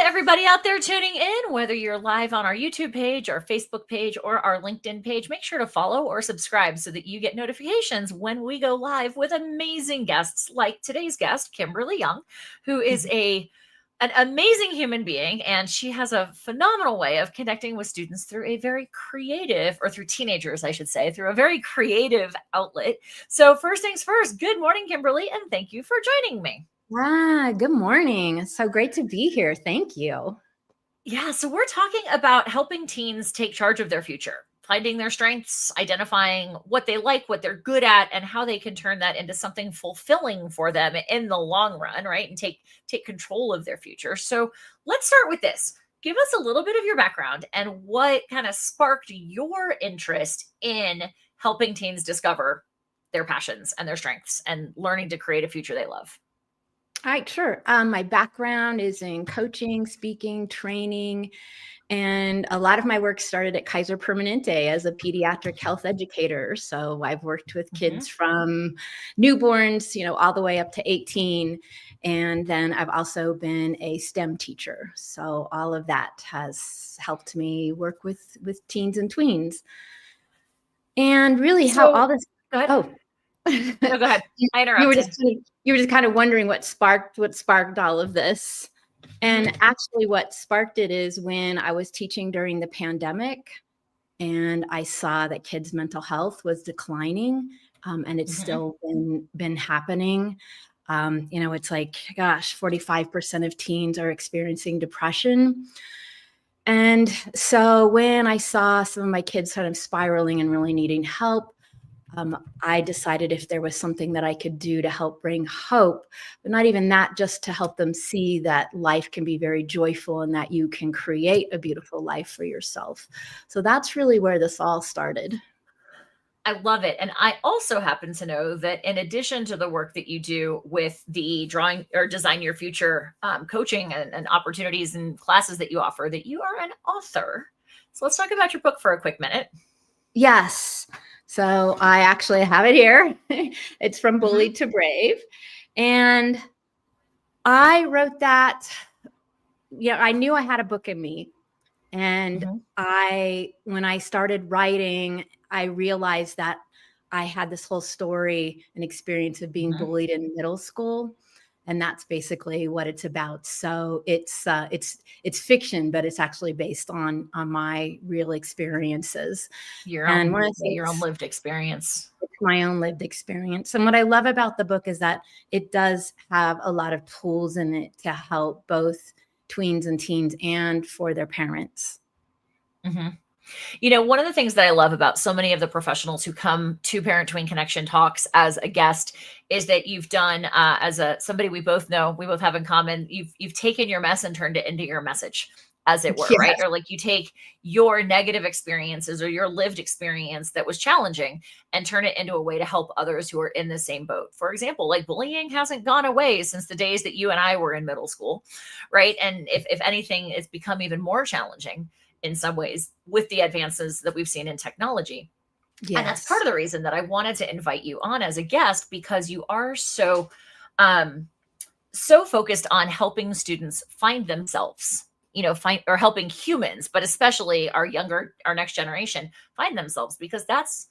everybody out there tuning in, whether you're live on our YouTube page, our Facebook page, or our LinkedIn page, make sure to follow or subscribe so that you get notifications when we go live with amazing guests like today's guest, Kimberly Young, who is an amazing human being, and she has a phenomenal way of connecting with students through a very creative, or through teenagers, I should say, through a very creative outlet. So first things first, good morning, Kimberly, and thank you for joining me. Good morning. It's so great to be here. Thank you. Yeah, so we're talking about helping teens take charge of their future, finding their strengths, identifying what they like, what they're good at, and how they can turn that into something fulfilling for them in the long run, right? And take control of their future. So let's start with this. Give us a little bit of your background and what kind of sparked your interest in helping teens discover their passions and their strengths and learning to create a future they love. All right, sure. My background is in coaching, speaking, training, and a lot of my work started at Kaiser Permanente as a pediatric health educator. So I've worked with kids from newborns, all the way up to 18. And then I've also been a STEM teacher. So all of that has helped me work with teens and tweens. And really how all this, go ahead. No, go ahead. I interrupted. You were just kind of wondering what sparked all of this. And actually what sparked it is when I was teaching during the pandemic and I saw that kids' mental health was declining, and it's still been happening. It's like, gosh, 45% of teens are experiencing depression. And so when I saw some of my kids kind of spiraling and really needing help, I decided if there was something that I could do to help bring hope, but not even that, just to help them see that life can be very joyful and that you can create a beautiful life for yourself. So that's really where this all started. I love it. And I also happen to know that in addition to the work that you do with the drawing or design your future coaching and opportunities and classes that you offer, that you are an author. So let's talk about your book for a quick minute. Yes. So I actually have it here. It's From Bullied to Brave. And I wrote that, I knew I had a book in me. And when I started writing, I realized that I had this whole story and experience of being bullied in middle school. And that's basically what it's about. So it's fiction, but it's actually based on my real experiences. Your own lived experience. It's my own lived experience. And what I love about the book is that it does have a lot of tools in it to help both tweens and teens and for their parents. One of the things that I love about so many of the professionals who come to Parent Tween Connection Talks as a guest is that you've done, as somebody we both know, we both have in common, you've taken your mess and turned it into your message, as it were, right? Or like you take your negative experiences or your lived experience that was challenging and turn it into a way to help others who are in the same boat. For example, like bullying hasn't gone away since the days that you and I were in middle school, right? And if anything, it's become even more challenging in some ways with the advances that we've seen in technology. Yes. And that's part of the reason that I wanted to invite you on as a guest, because you are so focused on helping students find themselves, or helping humans, but especially our next generation find themselves, because that's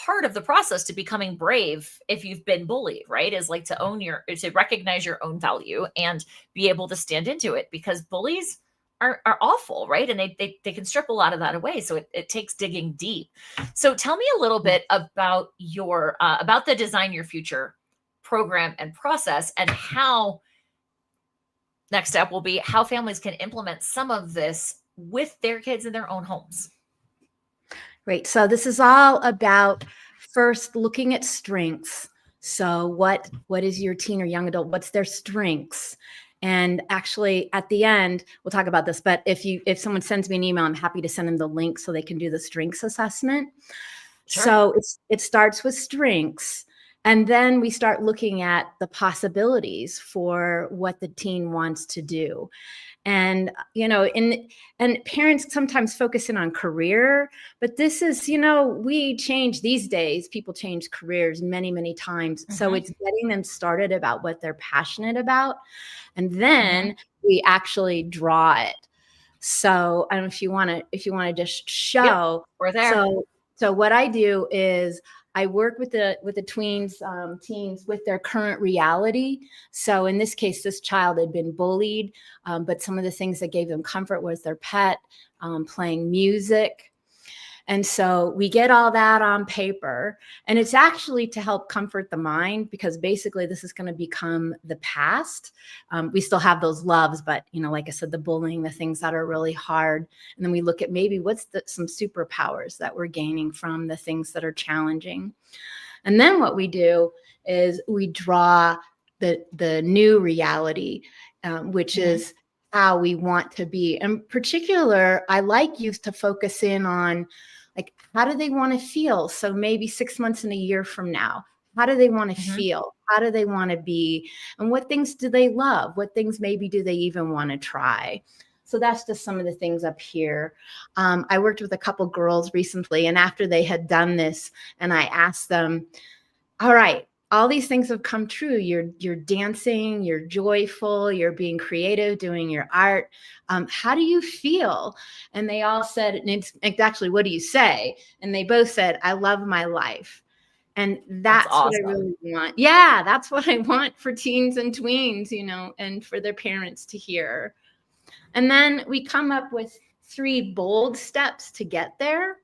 part of the process to becoming brave. If you've been bullied, right, is like to recognize your own value and be able to stand into it, because bullies are awful, right? And they can strip a lot of that away. So it takes digging deep. So tell me a little bit about your about the Design Your Future program and process, and how next step will be how families can implement some of this with their kids in their own homes. Great. So this is all about first looking at strengths. So what is your teen or young adult? What's their strengths? And actually at the end, we'll talk about this, but if someone sends me an email, I'm happy to send them the link so they can do the strengths assessment. Sure. So it starts with strengths. And then we start looking at the possibilities for what the teen wants to do. And, and parents sometimes focus in on career, but this is, we change these days, people change careers many, many times. So it's getting them started about what they're passionate about. And then we actually draw it. So I don't know if you want to just show. Yep, we're there. So what I do is I work with the tweens, teens with their current reality. So in this case, this child had been bullied, but some of the things that gave them comfort was their pet, playing music. And so we get all that on paper, and it's actually to help comfort the mind, because basically this is going to become the past. We still have those loves, but like I said, the bullying, the things that are really hard. And then we look at maybe what's some superpowers that we're gaining from the things that are challenging. And then what we do is we draw the new reality, which is how we want to be. In particular, I like youth to focus in on, like, how do they want to feel? So maybe 6 months and a year from now, how do they want to feel? How do they want to be? And what things do they love? What things maybe do they even want to try? So that's just some of the things up here. I worked with a couple girls recently, and after they had done this, and I asked them, all right, all these things have come true. You're dancing, you're joyful, you're being creative, doing your art. How do you feel? And they all said, and it's actually, what do you say? And they both said, I love my life. And that's awesome. what I really want. Yeah, that's what I want for teens and tweens, and for their parents to hear. And then we come up with 3 bold steps to get there.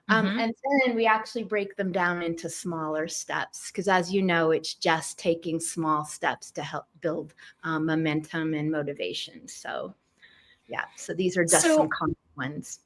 And then we actually break them down into smaller steps, because as you know, it's just taking small steps to help build momentum and motivation. So these are just some common ones.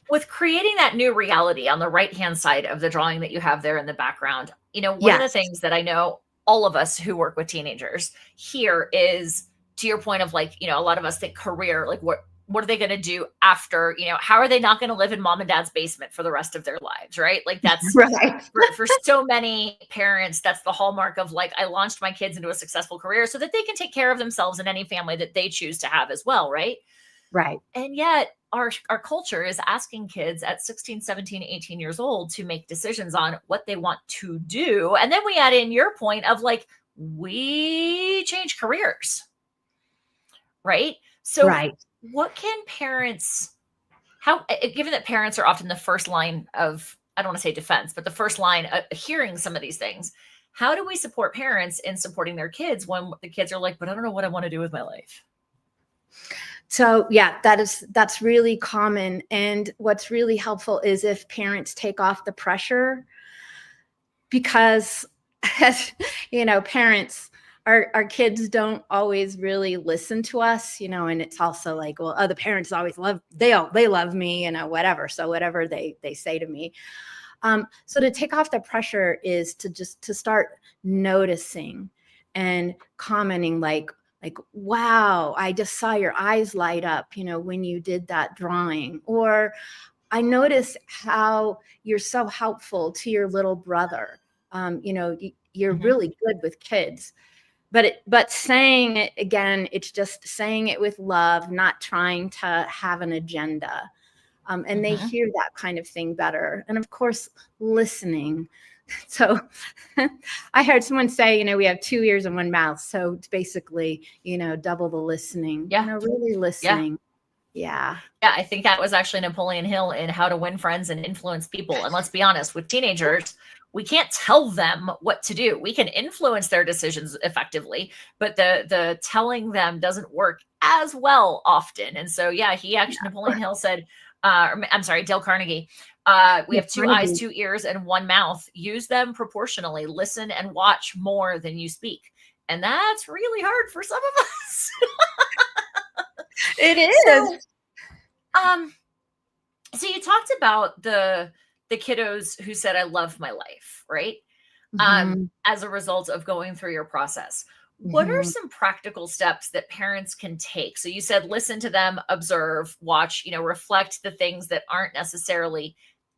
With creating that new reality on the right-hand side of the drawing that you have there in the background, one of the things that I know all of us who work with teenagers here is, to your point of, like, a lot of us think career, like what are they going to do after, how are they not going to live in mom and dad's basement for the rest of their lives, right? Like, that's right. for so many parents, that's the hallmark of, like, I launched my kids into a successful career so that they can take care of themselves in any family that they choose to have as well, right? Right. And yet our culture is asking kids at 16, 17, 18 years old to make decisions on what they want to do. And then we add in your point of, like, we change careers, right? So what can parents, given that parents are often the first line of, I don't want to say defense, but the first line of hearing some of these things, how do we support parents in supporting their kids when the kids are like, but I don't know what I want to do with my life? So that's really common. And what's really helpful is if parents take off the pressure, because as parents, our kids don't always really listen to us, and it's also like, well, other parents always they love me, whatever. So whatever they say to me. So to take off the pressure is to start noticing and commenting, like, wow, I just saw your eyes light up, when you did that drawing. Or I notice how you're so helpful to your little brother. You're really good with kids. But saying it again, it's just saying it with love, not trying to have an agenda. And they hear that kind of thing better. And of course, listening. So I heard someone say, we have 2 ears and 1 mouth. So it's basically, double the listening. Yeah. Really listening. Yeah. Yeah. I think that was actually Napoleon Hill in How to Win Friends and Influence People. And let's be honest, with teenagers, we can't tell them what to do. We can influence their decisions effectively, but the telling them doesn't work as well often. And so, Napoleon Hill said, I'm sorry, Dale Carnegie, we have 2 eyes, 2 ears, and 1 mouth. Use them proportionally. Listen and watch more than you speak. And that's really hard for some of us. It is. So you talked about the kiddos who said, I love my life, right? As a result of going through your process. What are some practical steps that parents can take? So you said, listen to them, observe, watch, reflect the things that aren't necessarily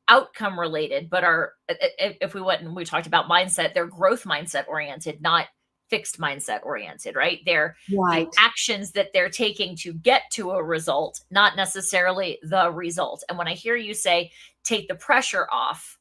outcome related, but are, if we went and we talked about mindset, they're growth mindset oriented, not fixed mindset oriented, right? They're the Right. actions that they're taking to get to a result, not necessarily the result. And when I hear you say, take the pressure off,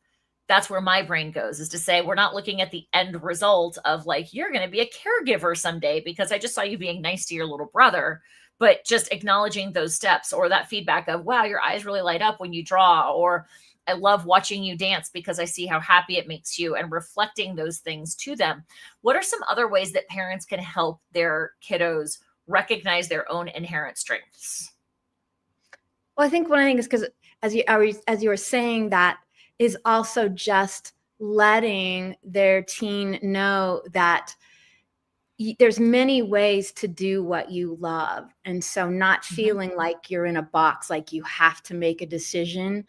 that's where my brain goes, is to say, we're not looking at the end result of like, you're going to be a caregiver someday because I just saw you being nice to your little brother, but just acknowledging those steps, or that feedback of, wow, your eyes really light up when you draw, or I love watching you dance because I see how happy it makes you, and reflecting those things to them. What are some other ways that parents can help their kiddos recognize their own inherent strengths? Well, I think one of the things, because as you were saying, that is also just letting their teen know that there's many ways to do what you love. And so not feeling like you're in a box, like you have to make a decision,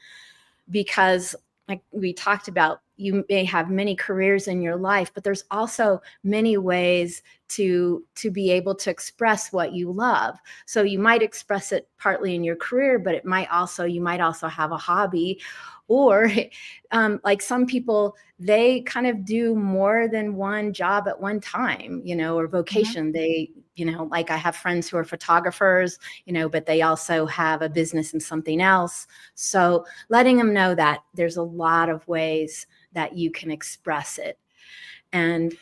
because like we talked about, you may have many careers in your life, but there's also many ways to be able to express what you love. So you might express it partly in your career, but you might also have a hobby, or like some people, they kind of do more than one job at one time, or vocation. They, like I have friends who are photographers, but they also have a business in something else. So letting them know that there's a lot of ways that you can express it. And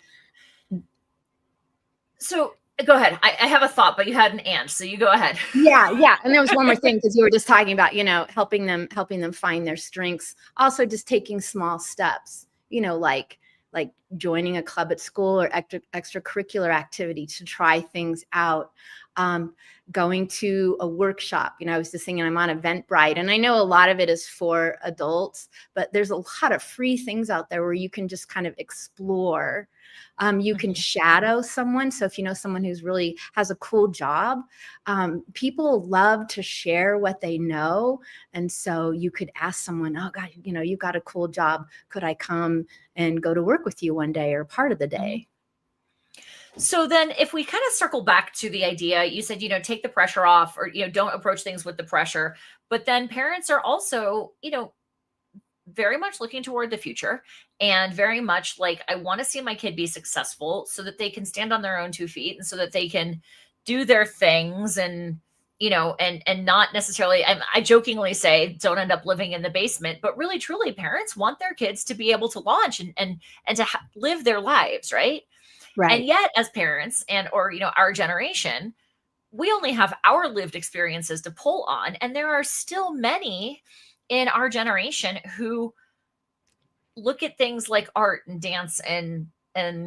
so go ahead. I have a thought, but you had an and, so you go ahead. Yeah. And there was one more thing, because you were just talking about, helping them find their strengths. Also just taking small steps, like joining a club at school, or extracurricular activity to try things out. Going to a workshop. I was just thinking, I'm on Eventbrite, and I know a lot of it is for adults, but there's a lot of free things out there where you can just kind of explore. You can shadow someone. So if you know someone who's really has a cool job, people love to share what they know. And so you could ask someone, oh God, you've got a cool job. Could I come and go to work with you one day or part of the day? So then if we kind of circle back to the idea, you said, take the pressure off, or, don't approach things with the pressure, but then parents are also, very much looking toward the future, and very much like, I want to see my kid be successful so that they can stand on their own 2 feet, and so that they can do their things, and, and not necessarily, I jokingly say, don't end up living in the basement, but really, truly, parents want their kids to be able to launch and to live their lives. Right. Right. And yet, as parents or our generation, we only have our lived experiences to pull on. And there are still many in our generation who look at things like art and dance and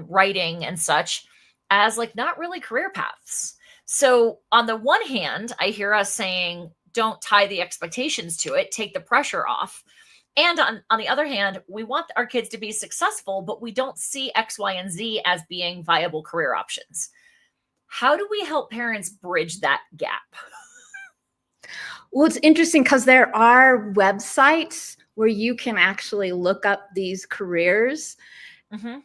writing and such as like not really career paths. So on the one hand, I hear us saying, don't tie the expectations to it, take the pressure off. And on the other hand, we want our kids to be successful, but we don't see X, Y, and Z as being viable career options. How do we help parents bridge that gap? Well, it's interesting because there are websites where you can actually look up these careers, and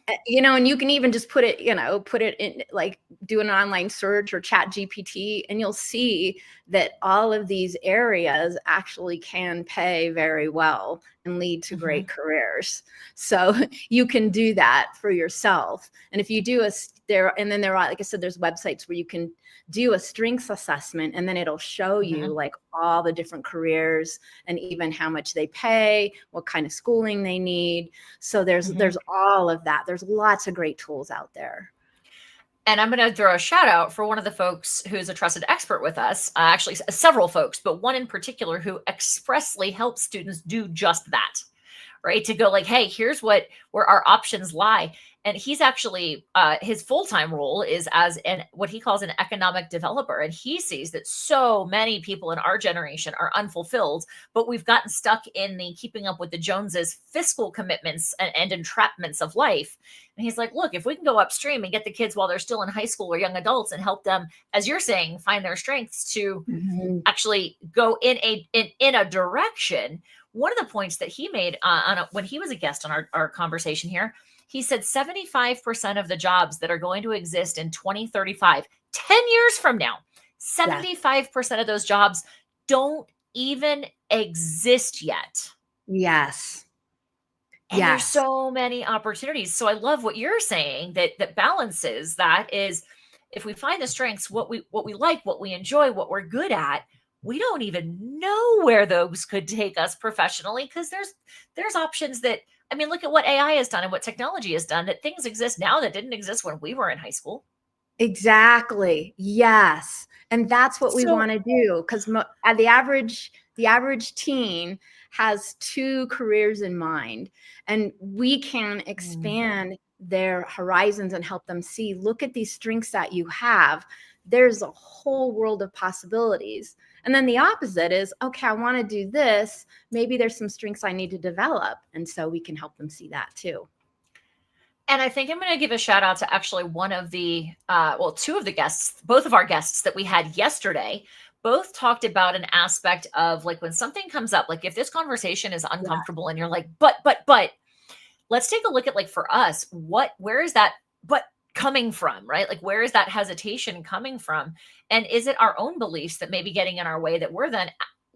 you can even just put it in, like do an online search or Chat GPT, and you'll see that all of these areas actually can pay very well and lead to great careers. So you can do that for yourself. And if you do there are, like I said, there's websites where you can do a strengths assessment, and then it'll show you like all the different careers and even how much they pay, what kind of schooling they need. So there's all of that. There's lots of great tools out there. And I'm going to throw a shout out for one of the folks who's a trusted expert with us, actually several folks, but one in particular who expressly helps students do just that, right? To go like, hey, here's where our options lie. And he's actually, his full-time role is as what he calls an economic developer. And he sees that so many people in our generation are unfulfilled, but we've gotten stuck in the keeping up with the Joneses fiscal commitments and entrapments of life. And he's like, look, if we can go upstream and get the kids while they're still in high school or young adults and help them, as you're saying, find their strengths to actually go in a direction. One of the points that he made when he was a guest on our conversation here, he said 75% of the jobs that are going to exist in 2035, 10 years from now, 75% of those jobs don't even exist yet. Yes. And there's Yes. so many opportunities. So I love what you're saying, that balances that is, if we find the strengths, what we like, what we enjoy, what we're good at, we don't even know where those could take us professionally, because there's options that, I mean, look at what AI has done and what technology has done, that things exist now that didn't exist when we were in high school. Exactly. Yes. And that's what we So want to do, because the average teen has two careers in mind, and we can mm, expand their horizons and help them see, look at these strengths that you have. There's a whole world of possibilities. And then the opposite is, okay, I want to do this. Maybe there's some strengths I need to develop. And so we can help them see that too. and I think I'm going to give a shout out to actually one of the, well, two of the guests, both of our guests that we had yesterday, both talked about an aspect of, like, when something comes up, like if this conversation is Yeah. uncomfortable and you're like, but, let's take a look at, like, for us, where is that but coming from, right? Like, where is that hesitation coming from? And is it our own beliefs that may be getting in our way, that we're then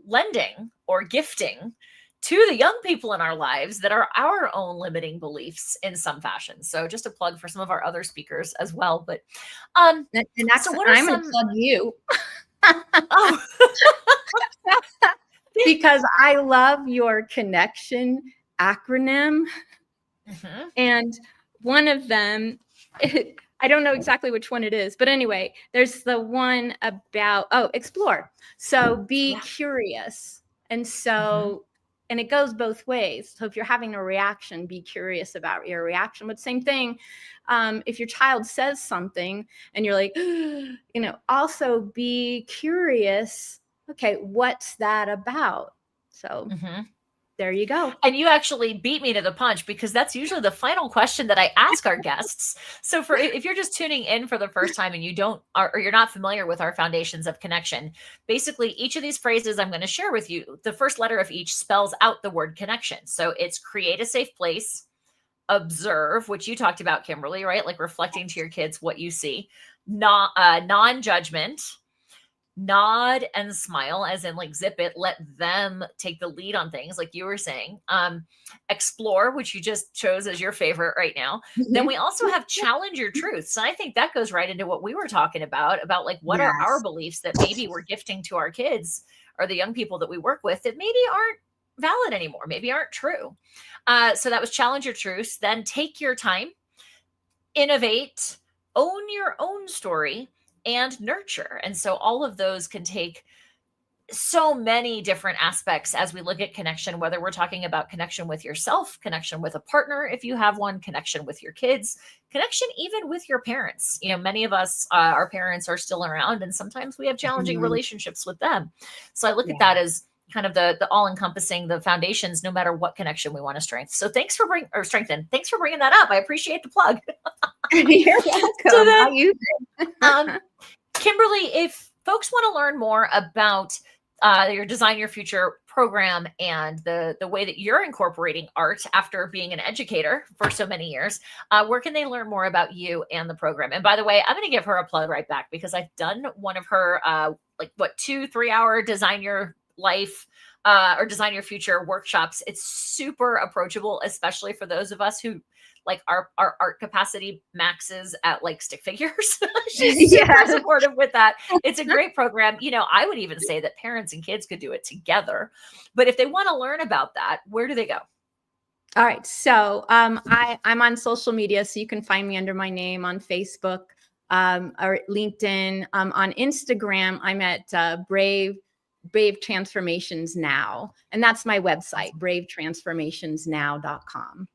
lending or gifting to the young people in our lives, that are our own limiting beliefs in some fashion? So just a plug for some of our other speakers as well. But And so that's, what are I'm going to some plug you. oh Because I love your connection acronym. Mhm. And one of them, I don't know exactly which one it is, but anyway, there's the one about, explore. So be Yeah. curious. And Mhm. so, and it goes both ways. So if you're having a reaction, be curious about your reaction. But same thing, if your child says something and you're like, also be curious. Okay, what's that about? So Mhm. there you go. And you actually beat me to the punch, because that's usually the final question that I ask our guests. So for, if you're just tuning in for the first time and you don't, or you're not familiar with our foundations of connection, basically each of these phrases I'm going to share with you, the first letter of each spells out the word connection. So it's create a safe place, observe, which you talked about, Kimberly, right? Like reflecting to your kids what you see, not non-judgment, nod and smile, as in like zip it, let them take the lead on things, like you were saying. Explore, which you just chose as your favorite right now. Then we also have challenge your truths, and I think that goes right into what we were talking about like, what are our Yes. beliefs that maybe we're gifting to our kids or the young people that we work with, that maybe aren't valid anymore, maybe aren't true. So that was challenge your truths. Then take your time, innovate, own your own story, and nurture. And so all of those can take so many different aspects as we look at connection, whether we're talking about connection with yourself, connection with a partner, if you have one, connection with your kids, connection even with your parents. Many of us, our parents are still around, and sometimes we have challenging Mhm. relationships with them. So I look at Yeah. that as kind of the all encompassing, the foundations, no matter what connection we want to strengthen. So strengthen. Thanks for bringing that up. I appreciate the plug. You're So welcome. then, I'll use um, it. Kimberly, if folks want to learn more about your Design Your Future program and the way that you're incorporating art after being an educator for so many years, where can they learn more about you and the program? And by the way, I'm going to give her a plug right back, because I've done one of her 2-3 hour Design Your Life or Design Your Future workshops. It's super approachable, especially for those of us who, like, our art capacity maxes at like stick figures. She's super Yes. supportive with that. It's a great program. I would even say that parents and kids could do it together. But if they want to learn about that, where do they go? All right. So I'm on social media, so you can find me under my name on Facebook or LinkedIn. On Instagram, I'm at Brave Transformations Now, and that's my website, Awesome. bravetransformationsnow.com.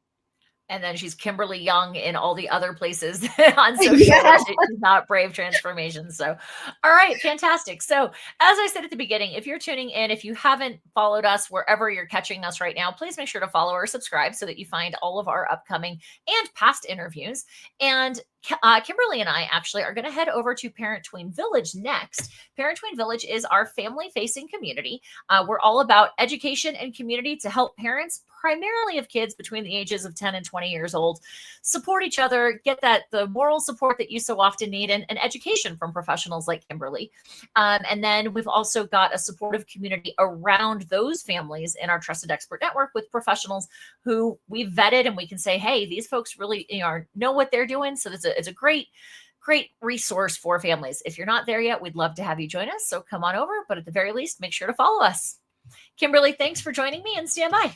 And then she's Kimberly Young in all the other places on social that Yeah. she's not Brave Transformation. So, all right, fantastic. So, as I said at the beginning, if you're tuning in, if you haven't followed us wherever you're catching us right now, please make sure to follow or subscribe so that you find all of our upcoming and past interviews. And Kimberly and I actually are going to head over to Parent Tween Village next. Parent Tween Village is our family-facing community. We're all about education and community to help parents, primarily of kids between the ages of 10 and 20 years old, support each other, get the moral support that you so often need, and education from professionals like Kimberly. And then we've also got a supportive community around those families in our Trusted Expert Network with professionals who we've vetted, and we can say, hey, these folks really know what they're doing. So it's a great resource for families. If you're not there yet, we'd love to have you join us. So come on over, but at the very least, make sure to follow us. Kimberly, thanks for joining me, and stand by.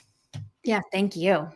Yeah, thank you.